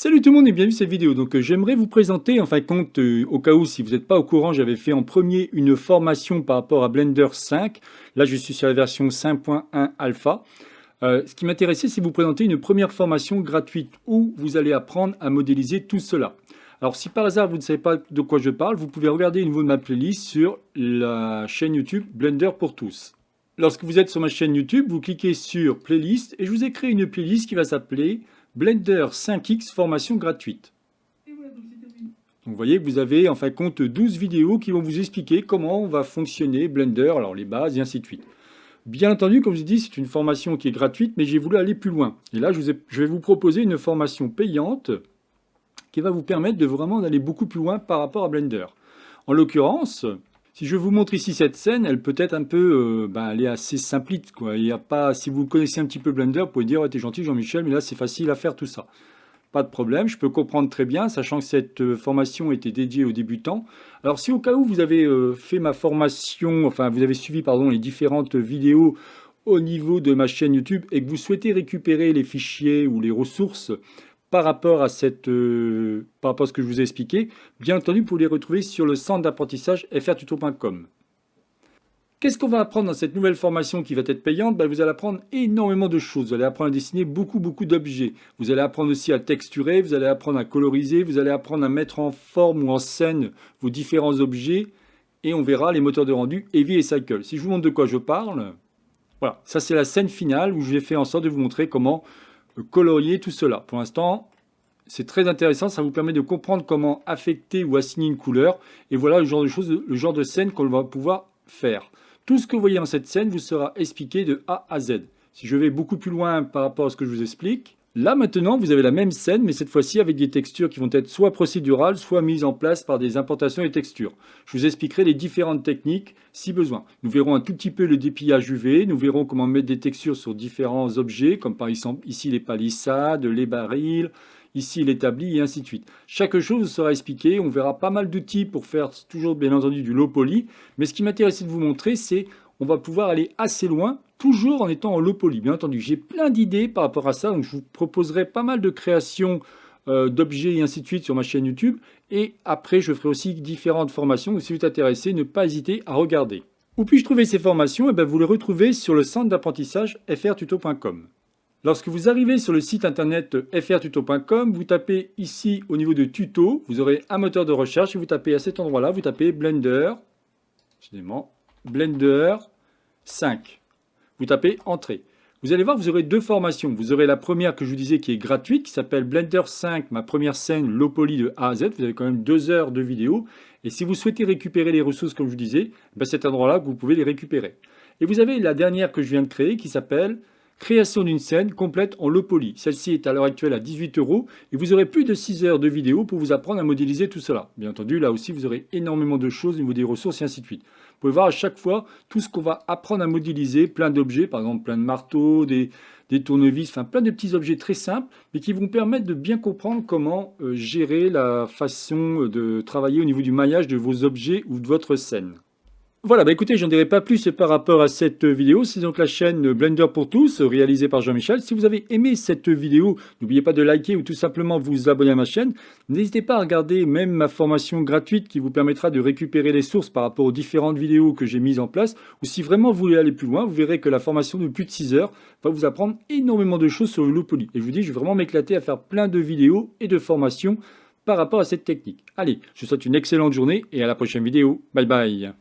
Salut tout le monde et bienvenue sur cette vidéo. J'aimerais vous présenter, en fin de compte, au cas où si vous n'êtes pas au courant, j'avais fait en premier une formation par rapport à Blender 5. Là, je suis sur la version 5.1 alpha. Ce qui m'intéressait, c'est vous présenter une première formation gratuite où vous allez apprendre à modéliser tout cela. Alors, si par hasard vous ne savez pas de quoi je parle, vous pouvez regarder au niveau de ma playlist sur la chaîne YouTube Blender pour tous. Lorsque vous êtes sur ma chaîne YouTube, vous cliquez sur Playlist et je vous ai créé une playlist qui va s'appeler Blender 5X formation gratuite. Donc vous voyez que vous avez en fin de compte 12 vidéos qui vont vous expliquer comment va fonctionner Blender, alors les bases et ainsi de suite. Bien entendu, comme je vous dis, c'est une formation qui est gratuite, mais j'ai voulu aller plus loin. Et là, je vais vous proposer une formation payante qui va vous permettre de vraiment d'aller beaucoup plus loin par rapport à Blender. En l'occurrence, si je vous montre ici cette scène, elle peut être un peu, elle est assez simpliste, quoi. Il y a pas, si vous connaissez un petit peu Blender, vous pouvez dire, ouais, t'es gentil Jean-Michel, mais là c'est facile à faire tout ça. Pas de problème, je peux comprendre très bien, sachant que cette formation était dédiée aux débutants. Alors si au cas où vous avez fait ma formation, enfin vous avez suivi pardon, les différentes vidéos au niveau de ma chaîne YouTube et que vous souhaitez récupérer les fichiers ou les ressources par rapport à par rapport à ce que je vous ai expliqué, bien entendu, vous pouvez les retrouver sur le centre d'apprentissage frtuto.com. Qu'est-ce qu'on va apprendre dans cette nouvelle formation qui va être payante? Vous allez apprendre énormément de choses. Vous allez apprendre à dessiner beaucoup d'objets. Vous allez apprendre aussi à texturer, vous allez apprendre à coloriser, vous allez apprendre à mettre en forme ou en scène vos différents objets. Et on verra les moteurs de rendu Eevee et Cycle. Si je vous montre de quoi je parle, voilà, ça c'est la scène finale où j'ai fait en sorte de vous montrer comment colorier tout cela. Pour l'instant, c'est très intéressant, ça vous permet de comprendre comment affecter ou assigner une couleur. Et voilà le genre de choses, le genre de scène qu'on va pouvoir faire. Tout ce que vous voyez dans cette scène vous sera expliqué de A à Z. Si je vais beaucoup plus loin par rapport à ce que je vous explique, là maintenant vous avez la même scène, mais cette fois-ci avec des textures qui vont être soit procédurales, soit mises en place par des importations et textures. Je vous expliquerai les différentes techniques si besoin. Nous verrons un tout petit peu le dépillage UV, nous verrons comment mettre des textures sur différents objets, comme par exemple ici les palissades, les barils, ici l'établi et ainsi de suite. Chaque chose vous sera expliquée, on verra pas mal d'outils pour faire toujours bien entendu du low poly, mais ce qui m'intéressait de vous montrer, c'est on va pouvoir aller assez loin, toujours en étant en low poly. Bien entendu, j'ai plein d'idées par rapport à ça, donc je vous proposerai pas mal de créations d'objets et ainsi de suite sur ma chaîne YouTube, et après je ferai aussi différentes formations, donc si vous êtes intéressé, ne pas hésiter à regarder. Où puis-je trouver ces formations? Vous les retrouvez sur le centre d'apprentissage frtuto.com. Lorsque vous arrivez sur le site internet frtuto.com, vous tapez ici au niveau de tuto, vous aurez un moteur de recherche et vous tapez à cet endroit-là, vous tapez Blender, Blender 5. Vous tapez Entrée. Vous allez voir, vous aurez deux formations. Vous aurez la première que je vous disais qui est gratuite, qui s'appelle Blender 5, ma première scène low poly de A à Z. Vous avez quand même 2 heures de vidéo. Et si vous souhaitez récupérer les ressources, comme je vous disais, c'est cet endroit-là que vous pouvez les récupérer. Et vous avez la dernière que je viens de créer qui s'appelle Création d'une scène complète en low poly. Celle-ci est à l'heure actuelle à 18 € et vous aurez plus de 6 heures de vidéo pour vous apprendre à modéliser tout cela. Bien entendu, là aussi, vous aurez énormément de choses au niveau des ressources et ainsi de suite. Vous pouvez voir à chaque fois tout ce qu'on va apprendre à modéliser, plein d'objets, par exemple plein de marteaux, des tournevis, enfin plein de petits objets très simples, mais qui vont permettre de bien comprendre comment gérer la façon de travailler au niveau du maillage de vos objets ou de votre scène. Voilà, écoutez, j'en dirai pas plus par rapport à cette vidéo. C'est donc la chaîne Blender pour tous, réalisée par Jean-Michel. Si vous avez aimé cette vidéo, n'oubliez pas de liker ou tout simplement vous abonner à ma chaîne. N'hésitez pas à regarder même ma formation gratuite qui vous permettra de récupérer les sources par rapport aux différentes vidéos que j'ai mises en place. Ou si vraiment vous voulez aller plus loin, vous verrez que la formation de plus de 6 heures va vous apprendre énormément de choses sur le low poly. Et je vous dis, je vais vraiment m'éclater à faire plein de vidéos et de formations par rapport à cette technique. Allez, je vous souhaite une excellente journée et à la prochaine vidéo. Bye bye.